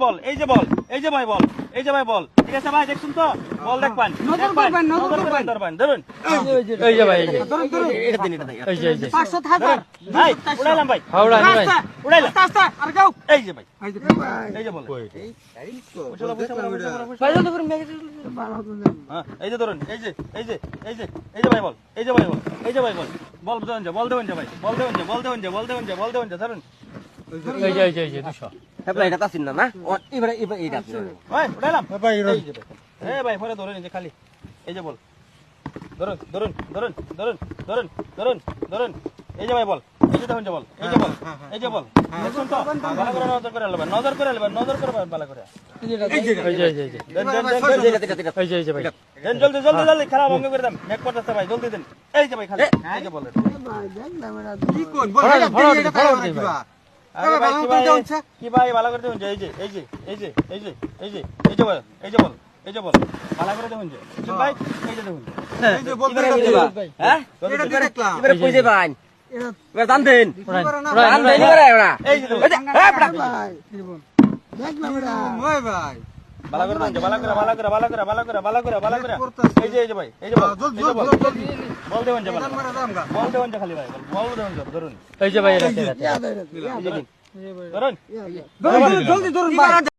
বল এই যে বল এই যে ভাই বল এই যে ভাই বল ঠিক আছে ভাই দেখুন তো বল দেখবেন নজর করবেন ধরুন এই যে ভাই এই যে এটা দিন এটা দেই এই যে 500 থাকবে ভাই উড়াইলাম ভাই হাওড়া ভাই উড়াইলাম আস্তে আস্তে আর গাও এই যে ভাই এই যে বল ভাই জলদি করুন হ্যাঁ এই যে ধরুন এই যে এই যে এই যে এই যে ভাই বল এই যে ভাই বল এই যে ভাই বল বল দেন যে বল দেন যে ভাই বল দেন যে বল দেন যে বল দেন যে বল দেন যে ধরুন এই যে 200 হ্যাঁ এটা তাসিন না এবারে এইটা ভাই উড়াইলাম ভাই এই যে এই ভাই পরে ধরুন এই যে খালি এই যে বল ধরুন ধরুন ধরুন ধরুন ধরুন ধরুন ধরুন এই যে ভাই বল এই যে দেখুন যে বল এই যে বল এই যে বল দেখুন তো ভালো করে নজর করে নেবেন নজর করে নেবেন নজর করে ভালো করে এই যে দেন দেন দেন এই যে ভাই দেন জলদি জলদি জলদি খেলা ভঙ্গ করে দেন মেক করতেছে ভাই জলদি দেন এই যে ভাই খালি এই যে বল কি কোন বল এটা কিবা আরে ভাই কি ভাই ভালো করে দেখুন যে এই যে এই যে এই যে এই যে এই যে এই যে বল এই যে বল এই যে বল ভালো করে দেখুন যে ভাই এই যে দেখুন এই যে বল হ্যাঁ এটা দেখলাম এবারে কইছে ভাই এবারে দান দেন দান দেন এবারে ওরা এই যে হ্যাঁ পড়া ওই ভাই ভালো করে দেখুন যে ভালো করে ভালো করে ভালো করে ভালো করে ভালো করে ভালো করে এই যে ভাই এই যে বল জলদি এই যে বল জলদি বল দেবেন যে ভালো মারা দামগা বল দেবেন যে খালি ভাই বল দেবেন যে ধরুন এই যে ভাই ধরুন জলদি ধরুন